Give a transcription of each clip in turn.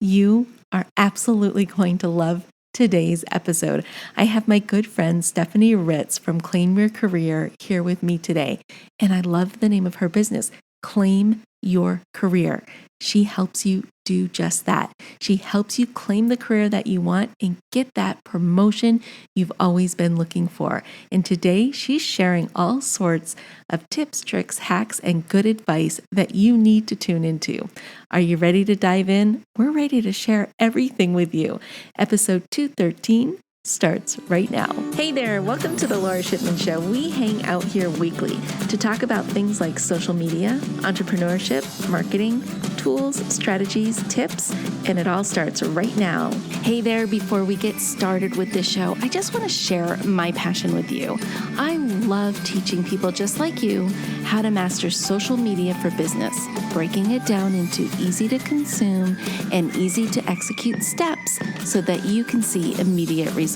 You are absolutely going to love today's episode. I have my good friend Stephanie Ritz from Claim Your Career here with me today. And I love the name of her business, Claim Your Career. She helps you do just that. She helps you claim the career that you want and get that promotion you've always been looking for. And today she's sharing all sorts of tips, tricks, hacks, and good advice that you need to tune into. Are you ready to dive in? We're ready to share everything with you. Episode 213 starts right now. Hey there, welcome to the Laura Shipman Show. We hang out here weekly to talk about things like social media, entrepreneurship, marketing, tools, strategies, tips, and it all starts right now. Hey there, before we get started with the show, I just want to share my passion with you. I love teaching people just like you how to master social media for business, breaking it down into easy to consume and easy to execute steps so that you can see immediate results.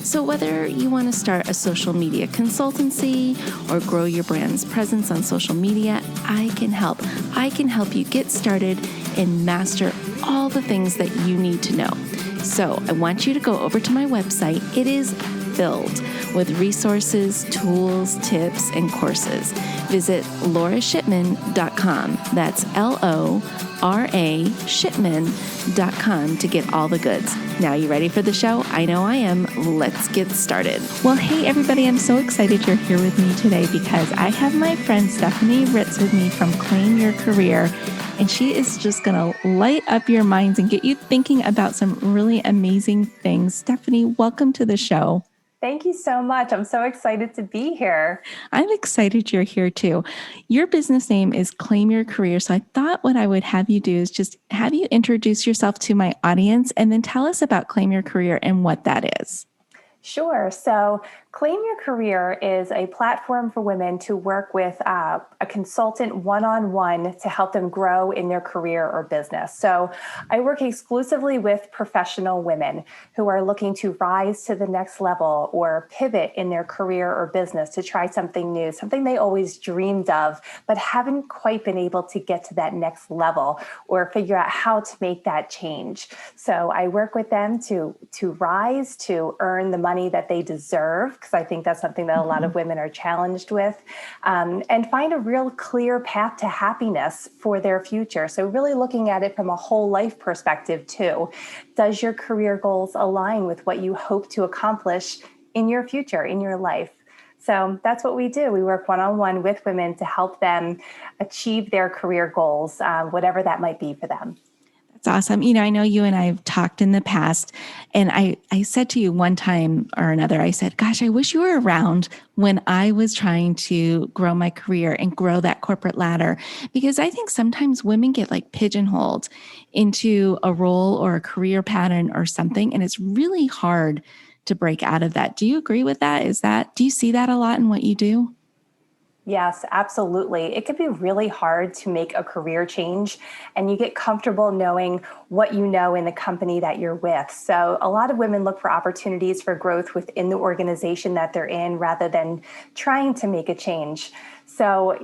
So whether you want to start a social media consultancy or grow your brand's presence on social media, I can help. I can help you get started and master all the things that you need to know. So I want you to go over to my website. It is filled with resources, tools, tips, and courses. Visit laurashipman.com. That's LORA Shipman.com to get all the goods. Now, you ready for the show? I know I am. Let's get started. Well, hey, everybody. I'm so excited you're here with me today because I have my friend Stephanie Ritz with me from Claim Your Career. And she is just going to light up your minds and get you thinking about some really amazing things. Stephanie, welcome to the show. Thank you so much. I'm so excited to be here. I'm excited you're here too. Your business name is Claim Your Career. So I thought what I would have you do is just have you introduce yourself to my audience and then tell us about Claim Your Career and what that is. Sure. So Claim Your Career is a platform for women to work with a consultant one-on-one to help them grow in their career or business. So I work exclusively with professional women who are looking to rise to the next level or pivot in their career or business to try something new, something they always dreamed of, but haven't quite been able to get to that next level or figure out how to make that change. So I work with them to rise, to earn the money that they deserve, because I think that's something that a lot of women are challenged with, and find a real clear path to happiness for their future. So really looking at it from a whole life perspective too. Does your career goals align with what you hope to accomplish in your future, in your life? So that's what we do. We work one-on-one with women to help them achieve their career goals, whatever that might be for them. That's awesome. You know, I know you and I have talked in the past, and I said to you one time or another, I said, gosh, I wish you were around when I was trying to grow my career and grow that corporate ladder, because I think sometimes women get like pigeonholed into a role or a career pattern or something, and it's really hard to break out of that. Do you agree with that? Do you see that a lot in what you do? Yes, absolutely. It could be really hard to make a career change, and you get comfortable knowing what you know in the company that you're with. So a lot of women look for opportunities for growth within the organization that they're in rather than trying to make a change. So,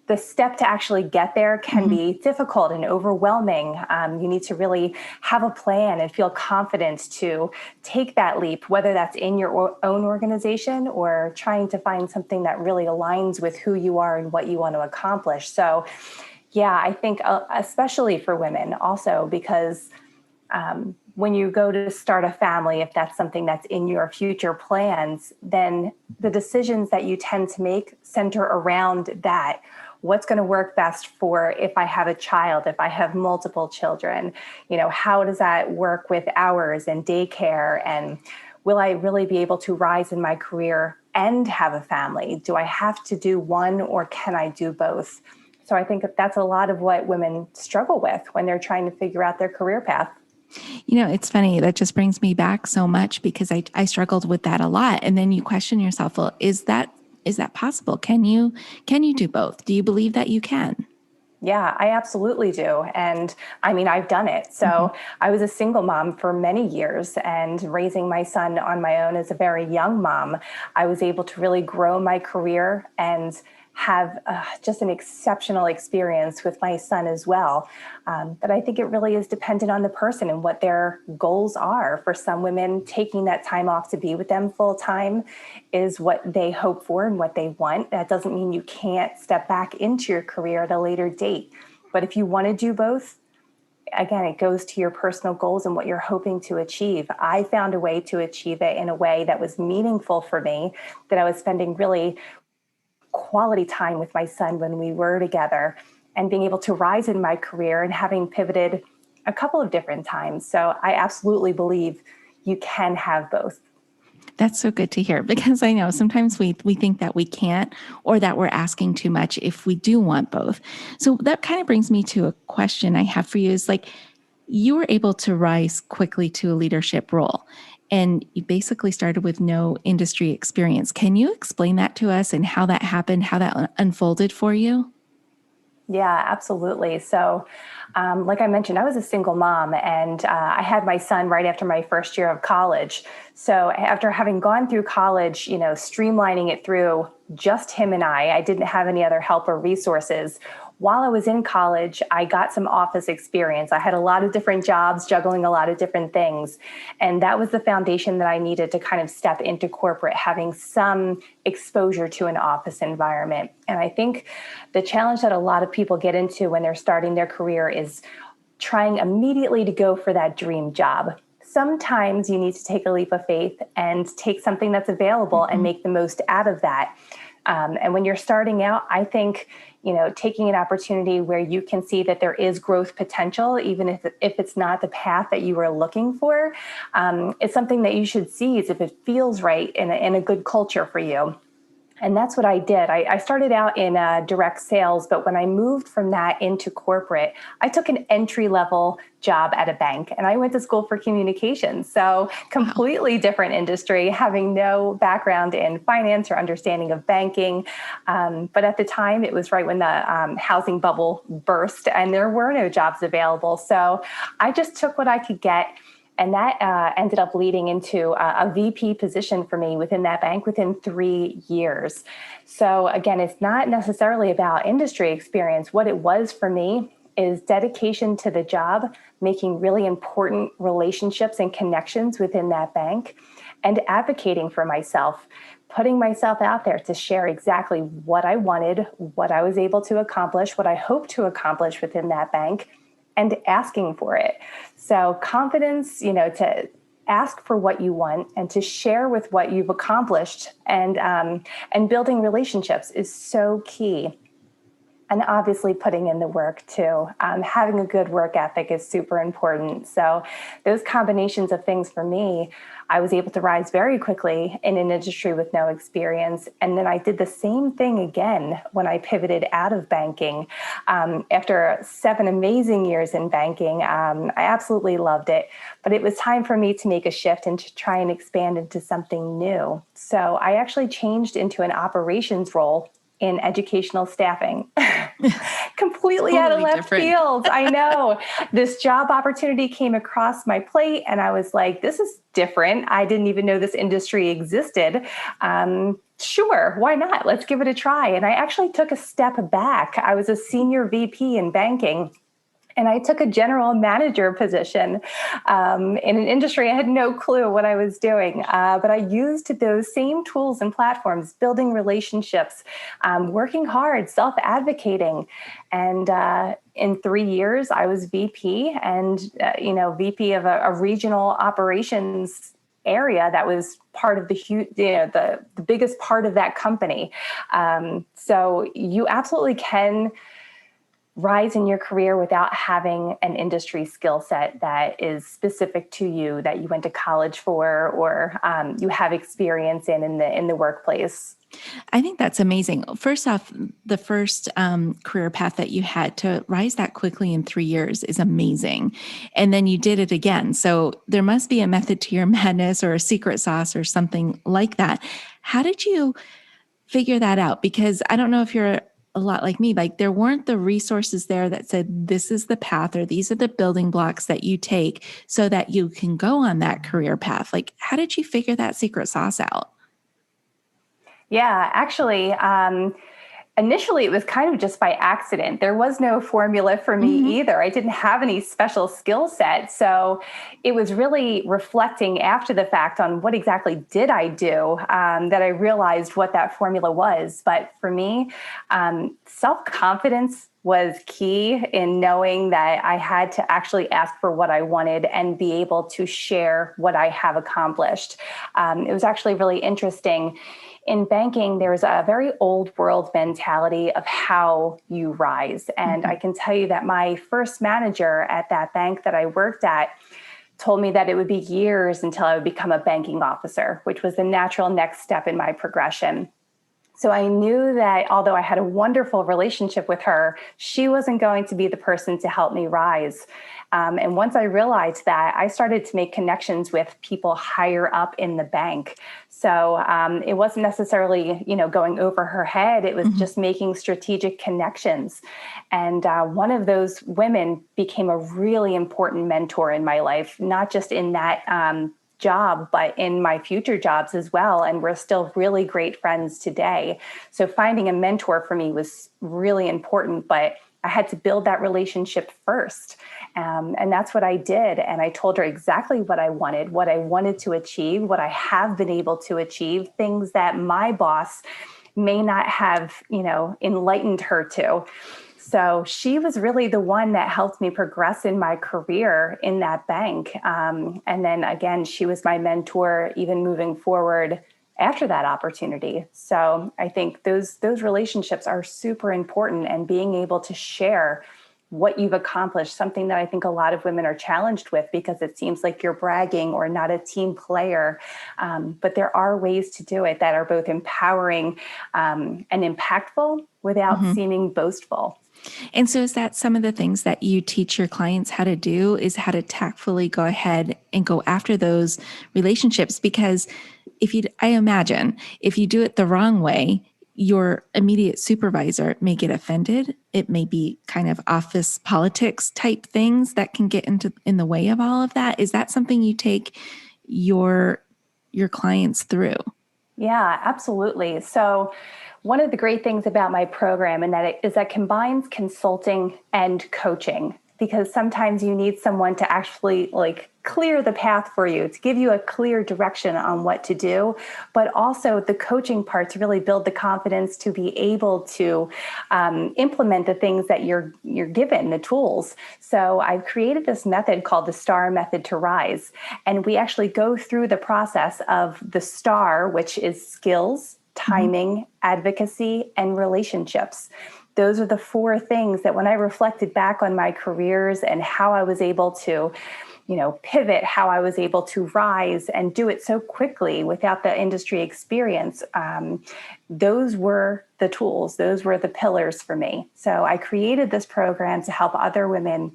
the step to actually get there can be difficult and overwhelming. You need to really have a plan and feel confident to take that leap, whether that's in your own organization or trying to find something that really aligns with who you are and what you want to accomplish. So, yeah, I think especially for women also, because when you go to start a family, if that's something that's in your future plans, then the decisions that you tend to make center around that. What's going to work best for if I have a child, if I have multiple children? How does that work with hours and daycare? And will I really be able to rise in my career and have a family? Do I have to do one, or can I do both? So I think that's a lot of what women struggle with when they're trying to figure out their career path. It's funny. That just brings me back so much because I struggled with that a lot. And then you question yourself, well, is that possible? Can you do both? Do you believe that you can? Yeah, I absolutely do. And I mean, I've done it. So I was a single mom for many years, and raising my son on my own as a very young mom, I was able to really grow my career and have just an exceptional experience with my son as well. But I think it really is dependent on the person and what their goals are. For some women, taking that time off to be with them full time is what they hope for and what they want. That doesn't mean you can't step back into your career at a later date. But if you want to do both, again, it goes to your personal goals and what you're hoping to achieve. I found a way to achieve it in a way that was meaningful for me, that I was spending really quality time with my son when we were together, and being able to rise in my career and having pivoted a couple of different times. So I absolutely believe you can have both. That's so good to hear, because I know sometimes we think that we can't, or that we're asking too much if we do want both. So that kind of brings me to a question I have for you is like, you were able to rise quickly to a leadership role, and you basically started with no industry experience. Can you explain that to us and how that happened, how that unfolded for you? Yeah, absolutely. So, like I mentioned, I was a single mom, and I had my son right after my first year of college. So, after having gone through college, streamlining it through just him and I didn't have any other help or resources. While I was in college, I got some office experience. I had a lot of different jobs, juggling a lot of different things. And that was the foundation that I needed to kind of step into corporate, having some exposure to an office environment. And I think the challenge that a lot of people get into when they're starting their career is trying immediately to go for that dream job. Sometimes you need to take a leap of faith and take something that's available and make the most out of that. And when you're starting out, I think, taking an opportunity where you can see that there is growth potential, even if it's not the path that you were looking for, it's something that you should seize if it feels right in a good culture for you. And that's what I did. I started out in direct sales, but when I moved from that into corporate, I took an entry-level job at a bank, and I went to school for communications. So completely different industry, having no background in finance or understanding of banking. But at the time, it was right when the housing bubble burst, and there were no jobs available. So I just took what I could get. And that ended up leading into a VP position for me within that bank within 3 years. So again, it's not necessarily about industry experience. What it was for me is dedication to the job, making really important relationships and connections within that bank, and advocating for myself, putting myself out there to share exactly what I wanted, what I was able to accomplish, what I hoped to accomplish within that bank, and asking for it. So confidence, to ask for what you want and to share with what you've accomplished, and building relationships is so key. And obviously putting in the work too. Having a good work ethic is super important. So those combinations of things for me, I was able to rise very quickly in an industry with no experience. And then I did the same thing again when I pivoted out of banking. After 7 amazing years in banking, I absolutely loved it. But it was time for me to make a shift and to try and expand into something new. So I actually changed into an operations role in educational staffing. Completely out of left field. I know. This job opportunity came across my plate, and I was like, this is different. I didn't even know this industry existed. Sure, why not? Let's give it a try. And I actually took a step back. I was a senior VP in banking, and I took a general manager position in an industry I had no clue what I was doing. But I used those same tools and platforms, building relationships, working hard, self-advocating. And in 3 years, I was VP, and VP of a regional operations area that was part of the biggest part of that company. So you absolutely can rise in your career without having an industry skill set that is specific to you, that you went to college for, or you have experience in the workplace. I think that's amazing. First off, the first career path that you had to rise that quickly in 3 years is amazing. And then you did it again. So there must be a method to your madness, or a secret sauce or something like that. How did you figure that out? Because I don't know if you're a lot like me, like there weren't the resources there that said, this is the path, or these are the building blocks that you take so that you can go on that career path. Like, how did you figure that secret sauce out? Yeah, actually, Initially, it was kind of just by accident. There was no formula for me Mm-hmm. either. I didn't have any special skill set. So it was really reflecting after the fact on what exactly did I do, that I realized what that formula was. But for me, self-confidence was key in knowing that I had to actually ask for what I wanted and be able to share what I have accomplished. It was actually really interesting. In banking, there's a very old world mentality of how you rise. And Mm-hmm. I can tell you that my first manager at that bank that I worked at told me that it would be years until I would become a banking officer, which was the natural next step in my progression. So I knew that although I had a wonderful relationship with her, she wasn't going to be the person to help me rise. And once I realized that, I started to make connections with people higher up in the bank. So it wasn't necessarily, going over her head. It was Mm-hmm. just making strategic connections. And one of those women became a really important mentor in my life, not just in that job, but in my future jobs as well. And we're still really great friends today. So finding a mentor for me was really important, but I had to build that relationship first. And that's what I did. And I told her exactly what I wanted to achieve, what I have been able to achieve, things that my boss may not have, enlightened her to. So she was really the one that helped me progress in my career in that bank. And then again, she was my mentor even moving forward after that opportunity. So I think those relationships are super important, and being able to share what you've accomplished, something that I think a lot of women are challenged with because it seems like you're bragging or not a team player. But there are ways to do it that are both empowering and impactful without Mm-hmm. seeming boastful. And so is that some of the things that you teach your clients how to do, is how to tactfully go ahead and go after those relationships? Because I imagine if you do it the wrong way, your immediate supervisor may get offended. It may be kind of office politics type things that can get in the way of all of that. Is that something you take your clients through? Yeah, absolutely. So one of the great things about my program and that is that combines consulting and coaching, because sometimes you need someone to actually clear the path for you, to give you a clear direction on what to do, but also the coaching part to really build the confidence to be able to implement the things that you're given, the tools. So I've created this method called the STAR method to rise. And we actually go through the process of the STAR, which is skills, Mm-hmm. timing, advocacy, and relationships. Those are the four things that when I reflected back on my careers and how I was able to, pivot, how I was able to rise and do it so quickly without the industry experience, those were the tools, those were the pillars for me. So I created this program to help other women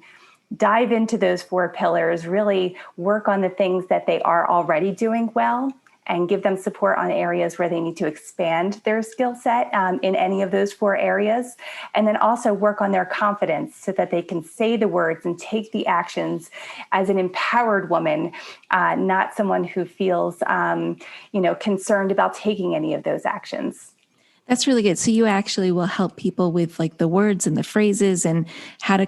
dive into those four pillars, really work on the things that they are already doing well, and give them support on areas where they need to expand their skill set in any of those four areas. And then also work on their confidence so that they can say the words and take the actions as an empowered woman, not someone who feels, concerned about taking any of those actions. That's really good. So you actually will help people with like the words and the phrases and how to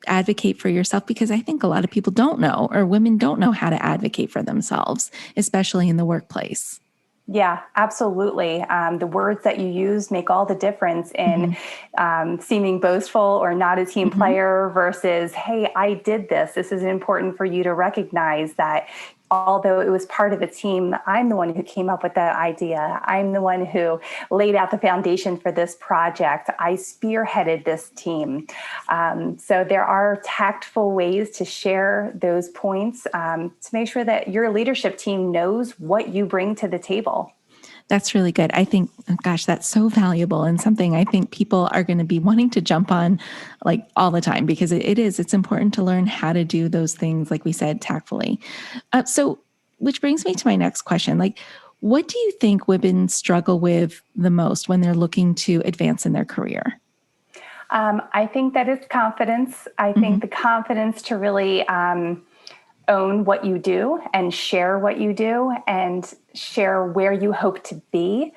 advocate for yourself, because I think a lot of people don't know, or women don't know how to advocate for themselves, especially in the workplace. Yeah, absolutely. The words that you use make all the difference in Mm-hmm. seeming boastful or not a team Mm-hmm. player versus, hey, I did this. This is important for you to recognize that although it was part of a team, I'm the one who came up with that idea. I'm the one who laid out the foundation for this project. I spearheaded this team. So there are tactful ways to share those points to make sure that your leadership team knows what you bring to the table. That's really good. I think, oh gosh, that's so valuable, and something I think people are going to be wanting to jump on like all the time, because it's important to learn how to do those things, like we said, tactfully. So, which brings me to my next question. Like, what do you think women struggle with the most when they're looking to advance in their career? I think that it's confidence. I Mm-hmm. think the confidence to really own what you do and share what you do and share where you hope to be.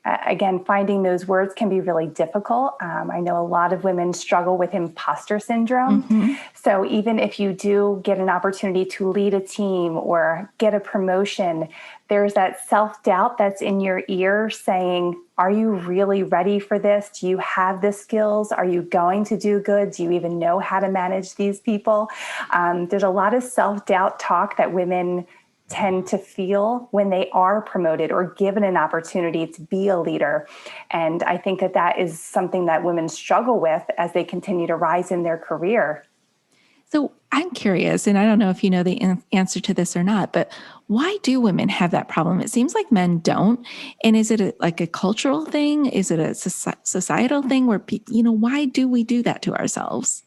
again, finding those words can be really difficult. I know a lot of women struggle with imposter syndrome. Mm-hmm. So even if you do get an opportunity to lead a team or get a promotion, there's that self-doubt that's in your ear saying, are you really ready for this? Do you have the skills? Are you going to do good? Do you even know how to manage these people? There's a lot of self-doubt talk that women tend to feel when they are promoted or given an opportunity to be a leader. And I think that that is something that women struggle with as they continue to rise in their career. So I'm curious, and I don't know if you know the answer to this or not, but why do women have that problem? It seems like men don't. And is it like a cultural thing? Is it a societal thing where, why do we do that to ourselves?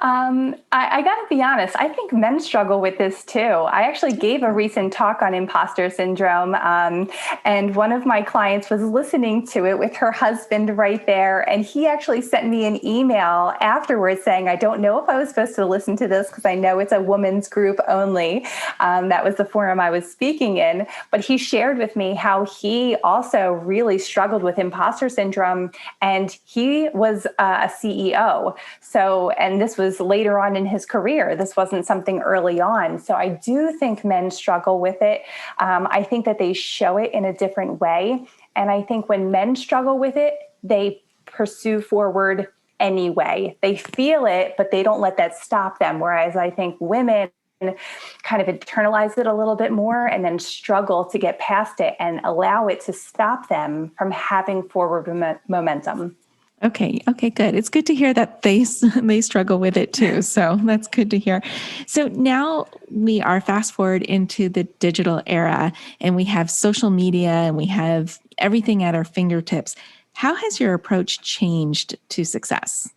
I got to be honest, I think men struggle with this too. I actually gave a recent talk on imposter syndrome, and one of my clients was listening to it with her husband right there. And he actually sent me an email afterwards saying, I don't know if I was supposed to listen to this because I know it's a women's group only. That was the forum I was speaking in. But he shared with me how he also really struggled with imposter syndrome, and he was a CEO. So, and this was later on in his career. This wasn't something early on. So I do think men struggle with it. I think that they show it in a different way. And I think when men struggle with it, they pursue forward anyway. They feel it, but they don't let that stop them. Whereas I think women kind of internalize it a little bit more and then struggle to get past it and allow it to stop them from having forward momentum. Okay, good. It's good to hear that they struggle with it too. So that's good to hear. So now we are fast forward into the digital era, and we have social media and we have everything at our fingertips. How has your approach changed to success?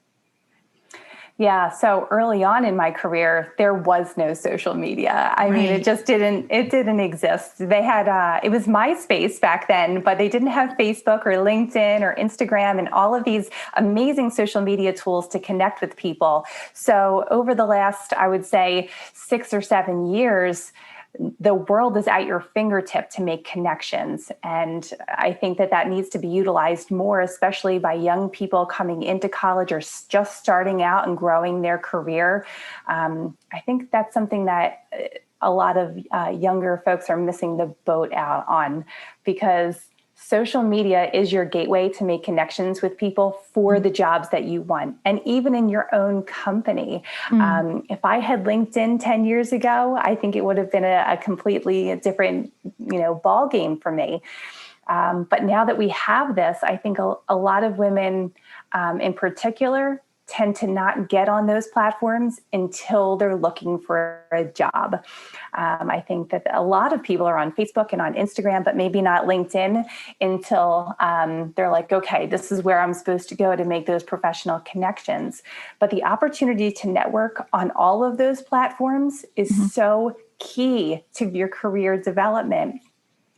Yeah. So early on in my career, there was no social media. I mean, it just didn't exist. They had, it was MySpace back then, but they didn't have Facebook or LinkedIn or Instagram and all of these amazing social media tools to connect with people. So over the last, I would say 6 or 7 years, the world is at your fingertip to make connections. And I think that that needs to be utilized more, especially by young people coming into college or just starting out and growing their career. I think that's something that a lot of younger folks are missing the boat out on, because social media is your gateway to make connections with people for the jobs that you want. And even in your own company. If I had LinkedIn 10 years ago, I think it would have been a completely different, ball game for me. But now that we have this, I think a lot of women in particular tend to not get on those platforms until they're looking for a job. I think that a lot of people are on Facebook and on Instagram, but maybe not LinkedIn until they're like, okay, this is where I'm supposed to go to make those professional connections. But the opportunity to network on all of those platforms is so key to your career development.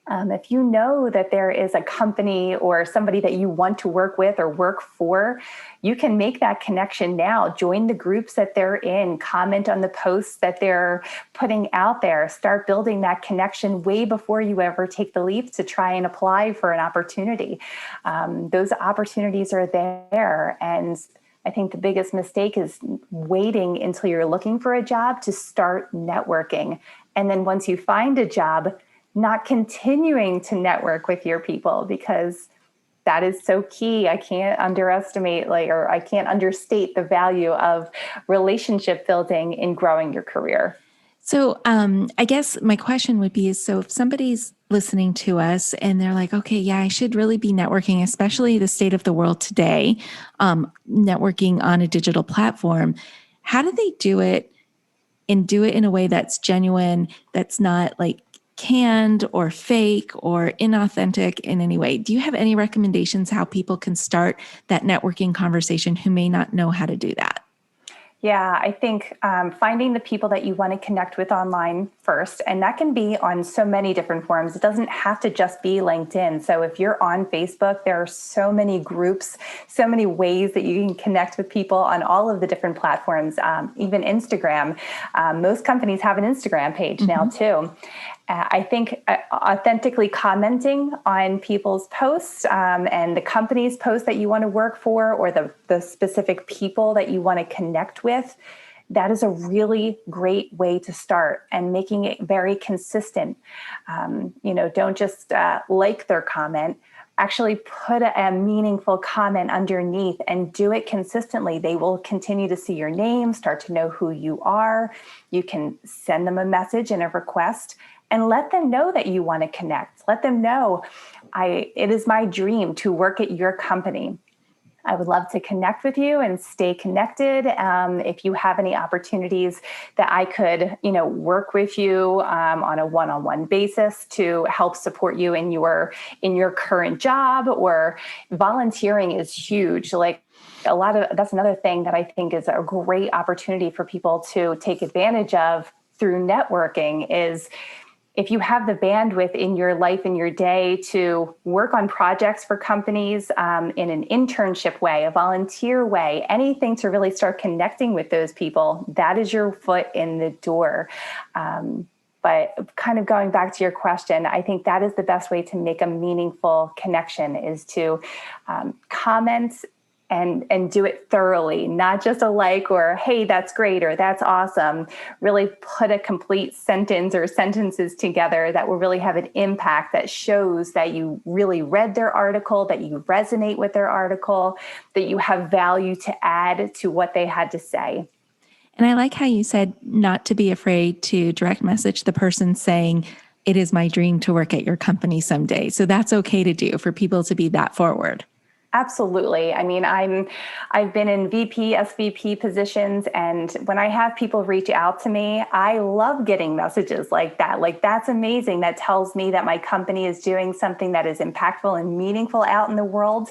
If you know that there is a company or somebody that you want to work with or work for, you can make that connection now. Join the groups that they're in, comment on the posts that they're putting out there, start building that connection way before you ever take the leap to try and apply for an opportunity. Those opportunities are there. And I think the biggest mistake is waiting until you're looking for a job to start networking. And then once you find a job, not continuing to network with your people, because that is so key. I can't underestimate or I can't understate the value of relationship building in growing your career. So I guess my question would be so if somebody's listening to us and they're like, okay, yeah, I should really be networking, especially the state of the world today, networking on a digital platform, how do they do it and do it in a way that's genuine, that's not like canned or fake or inauthentic in any way? Do you have any recommendations how people can start that networking conversation who may not know how to do that? Yeah, I think finding the people that you want to connect with online first, and that can be on so many different forums. It doesn't have to just be LinkedIn. So if you're on Facebook, there are so many groups, so many ways that you can connect with people on all of the different platforms, even Instagram. Most companies have an Instagram page now too. I think authentically commenting on people's posts and the company's posts that you want to work for, or the specific people that you want to connect with, that is a really great way to start, and making it very consistent. Don't just like their comment. Actually put a meaningful comment underneath and do it consistently. They will continue to see your name, start to know who you are. You can send them a message and a request and let them know that you want to connect. Let them know, it is my dream to work at your company. I would love to connect with you and stay connected. If you have any opportunities that I could, work with you on a one-on-one basis to help support you in your current job, or volunteering is huge. Like that's another thing that I think is a great opportunity for people to take advantage of through networking is, if you have the bandwidth in your life, in your day, to work on projects for companies in an internship way, a volunteer way, anything to really start connecting with those people, that is your foot in the door. But kind of going back to your question, I think that is the best way to make a meaningful connection, is to comment and do it thoroughly, not just a like or, hey, that's great, or that's awesome. Really put a complete sentence or sentences together that will really have an impact, that shows that you really read their article, that you resonate with their article, that you have value to add to what they had to say. And I like how you said not to be afraid to direct message the person saying, it is my dream to work at your company someday. So that's okay to do, for people to be that forward. Absolutely. I mean, I've been in VP, SVP positions, and when I have people reach out to me, I love getting messages like that. Like, that's amazing. That tells me that my company is doing something that is impactful and meaningful out in the world.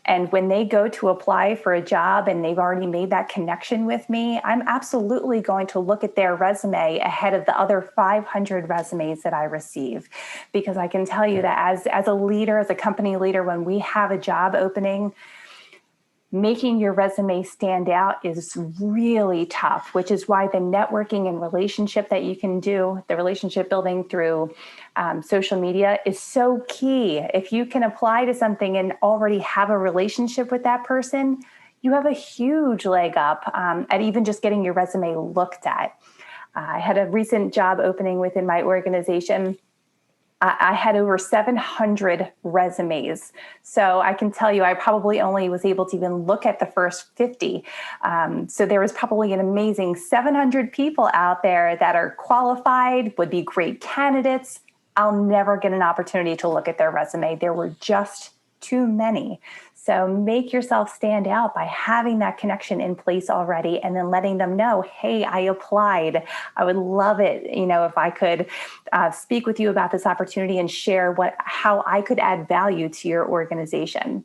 And when they go to apply for a job and they've already made that connection with me, I'm absolutely going to look at their resume ahead of the other 500 resumes that I receive. Because I can tell you that as a leader, as a company leader, when we have a job opening, making your resume stand out is really tough, which is why the networking and relationship that you can do, the relationship building through social media, is so key. If you can apply to something and already have a relationship with that person, you have a huge leg up at even just getting your resume looked at. I had a recent job opening within my organization. I had over 700 resumes. So I can tell you, I probably only was able to even look at the first 50. So there was probably an amazing 700 people out there that are qualified, would be great candidates. I'll never get an opportunity to look at their resume. There were just too many. So make yourself stand out by having that connection in place already, and then letting them know, hey, I applied. I would love it, if I could speak with you about this opportunity and share how I could add value to your organization.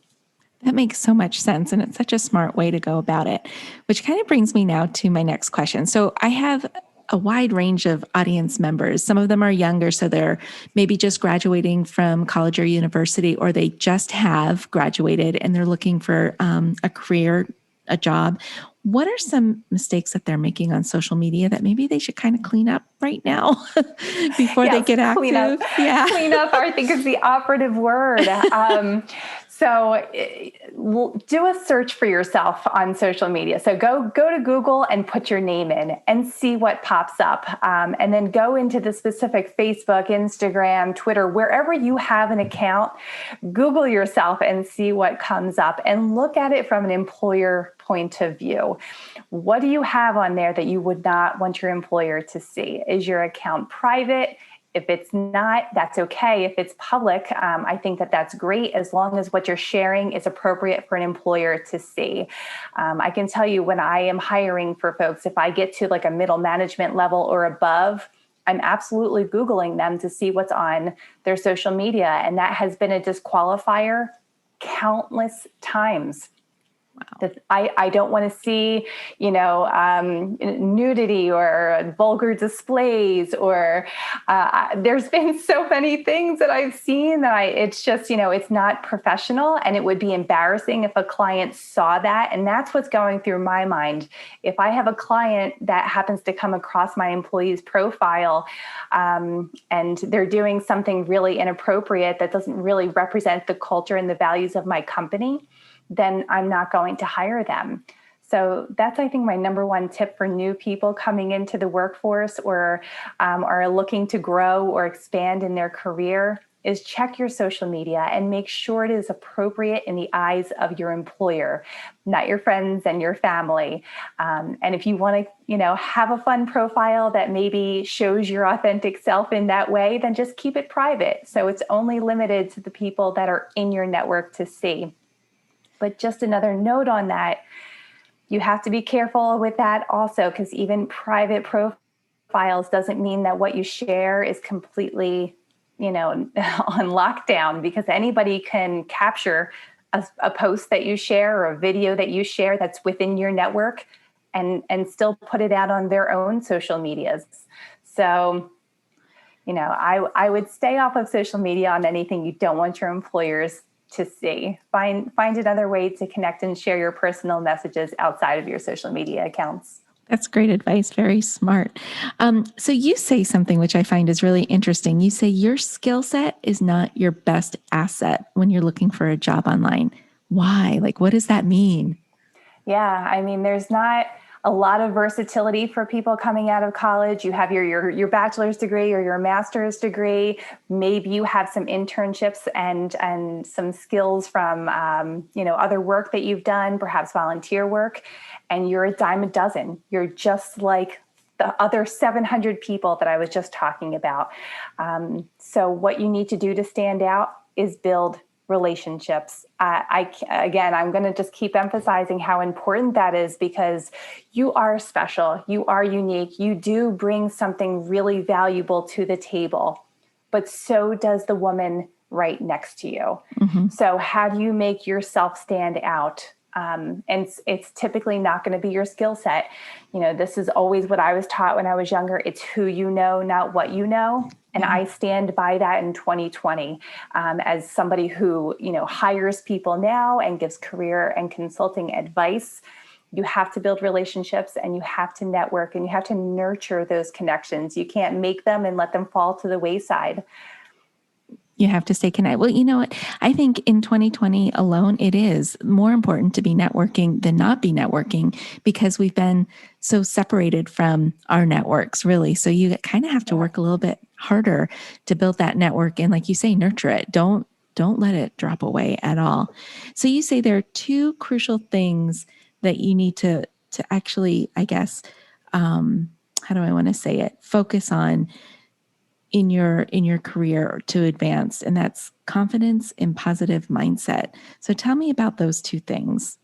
That makes so much sense. And it's such a smart way to go about it, which kind of brings me now to my next question. So I have a wide range of audience members. Some of them are younger, so they're maybe just graduating from college or university, or they just have graduated and they're looking for a career, a job. What are some mistakes that they're making on social media that maybe they should kind of clean up right now before they get active? Clean up. Yeah. Clean up, I think, is the operative word. So do a search for yourself on social media. So go to Google and put your name in and see what pops up. And then go into the specific Facebook, Instagram, Twitter, wherever you have an account, Google yourself and see what comes up, and look at it from an employer point of view. What do you have on there that you would not want your employer to see? Is your account private? If it's not, that's okay. If it's public, I think that's great, as long as what you're sharing is appropriate for an employer to see. I can tell you, when I am hiring for folks, if I get to like a middle management level or above, I'm absolutely Googling them to see what's on their social media. And that has been a disqualifier countless times. I don't want to see, nudity or vulgar displays, or there's been so many things that I've seen that it's just, it's not professional, and it would be embarrassing if a client saw that. And that's what's going through my mind. If I have a client that happens to come across my employee's profile, and they're doing something really inappropriate that doesn't really represent the culture and the values of my company, then I'm not going to hire them. So that's, I think, my number one tip for new people coming into the workforce, or are looking to grow or expand in their career, is check your social media and make sure it is appropriate in the eyes of your employer, not your friends and your family. And if you want to, have a fun profile that maybe shows your authentic self in that way, then just keep it private. So it's only limited to the people that are in your network to see. But just another note on that, you have to be careful with that also, because even private profiles doesn't mean that what you share is completely, on lockdown, because anybody can capture a post that you share or a video that you share that's within your network and still put it out on their own social medias. So, I would stay off of social media on anything you don't want your employers to see. Find another way to connect and share your personal messages outside of your social media accounts. That's great advice. Very smart. So you say something which I find is really interesting. You say your skill set is not your best asset when you're looking for a job online. Why? Like, what does that mean? Yeah, I mean, there's not a lot of versatility for people coming out of college. You have your bachelor's degree or your master's degree. Maybe you have some internships and some skills from other work that you've done, perhaps volunteer work, and you're a dime a dozen. You're just like the other 700 people that I was just talking about. So what you need to do to stand out is build relationships. I'm going to just keep emphasizing how important that is, because you are special. You are unique. You do bring something really valuable to the table, but so does the woman right next to you. Mm-hmm. So how do you make yourself stand out? And it's typically not going to be your skill set. This is always what I was taught when I was younger. It's who you know, not what you know. And I stand by that in 2020 as somebody who, hires people now and gives career and consulting advice. You have to build relationships, and you have to network, and you have to nurture those connections. You can't make them and let them fall to the wayside. You have to stay connected. Well, you know what? I think in 2020 alone, it is more important to be networking than not be networking, because we've been so separated from our networks, really. So you kind of have to work a little bit harder to build that network. And like you say, nurture it. Don't let it drop away at all. So you say there are two crucial things that you need to actually, I guess, how do I want to say it? Focus on in your career to advance, and that's confidence and positive mindset. So tell me about those two things.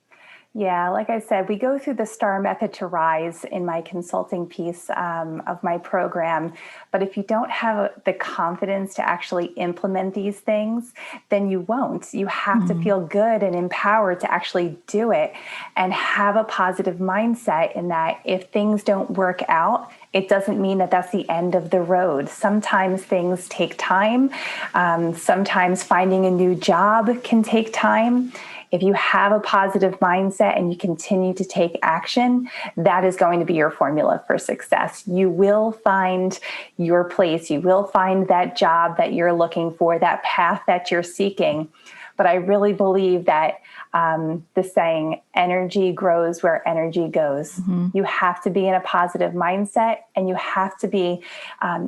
Yeah, like I said, we go through the STAR method to rise in my consulting piece of my program. But if you don't have the confidence to actually implement these things, then you won't. You have to feel good and empowered to actually do it, and have a positive mindset in that if things don't work out, it doesn't mean that that's the end of the road. Sometimes things take time. Sometimes finding a new job can take time. If you have a positive mindset and you continue to take action, that is going to be your formula for success. You will find your place. You will find that job that you're looking for, that path that you're seeking. But I really believe that the saying, energy grows where energy goes. Mm-hmm. You have to be in a positive mindset, and you have to be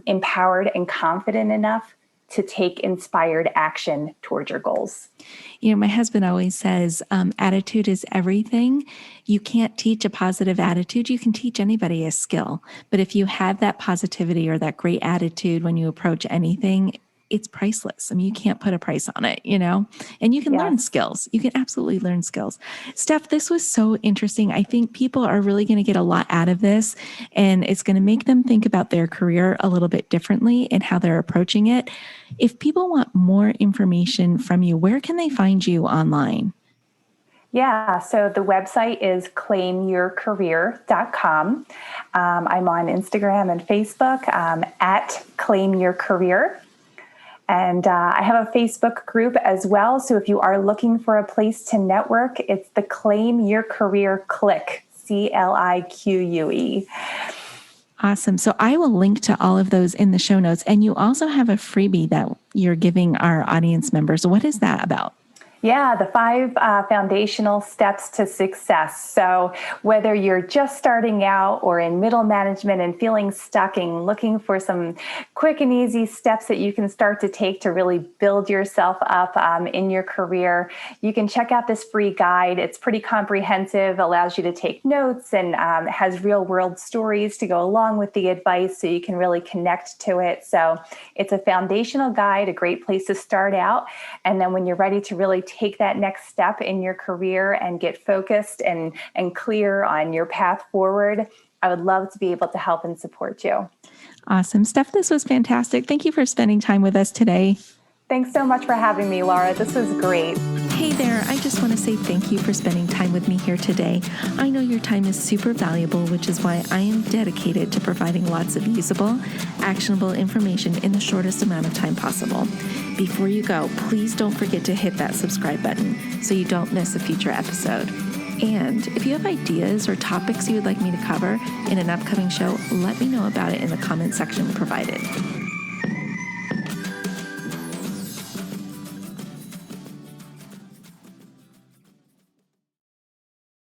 empowered and confident enough to take inspired action towards your goals. My husband always says, attitude is everything. You can't teach a positive attitude. You can teach anybody a skill. But if you have that positivity or that great attitude when you approach anything, it's priceless. I mean, you can't put a price on it, and you can learn skills. You can absolutely learn skills. Steph, this was so interesting. I think people are really going to get a lot out of this, and it's going to make them think about their career a little bit differently and how they're approaching it. If people want more information from you, where can they find you online? Yeah, so the website is claimyourcareer.com. I'm on Instagram and Facebook at Claim Your Career. And I have a Facebook group as well. So if you are looking for a place to network, it's the Claim Your Career Clique, CLIQUE. Awesome. So I will link to all of those in the show notes. And you also have a freebie that you're giving our audience members. What is that about? Yeah, the 5 foundational steps to success. So whether you're just starting out or in middle management and feeling stuck and looking for some quick and easy steps that you can start to take to really build yourself up in your career, you can check out this free guide. It's pretty comprehensive, allows you to take notes, and has real world stories to go along with the advice so you can really connect to it. So it's a foundational guide, a great place to start out. And then when you're ready to really take that next step in your career and get focused and clear on your path forward, I would love to be able to help and support you. Awesome. Steph, this was fantastic. Thank you for spending time with us today. Thanks so much for having me, Laura. This was great. Hey there, I just want to say thank you for spending time with me here today. I know your time is super valuable, which is why I am dedicated to providing lots of usable, actionable information in the shortest amount of time possible. Before you go, please don't forget to hit that subscribe button so you don't miss a future episode. And if you have ideas or topics you would like me to cover in an upcoming show, let me know about it in the comment section provided.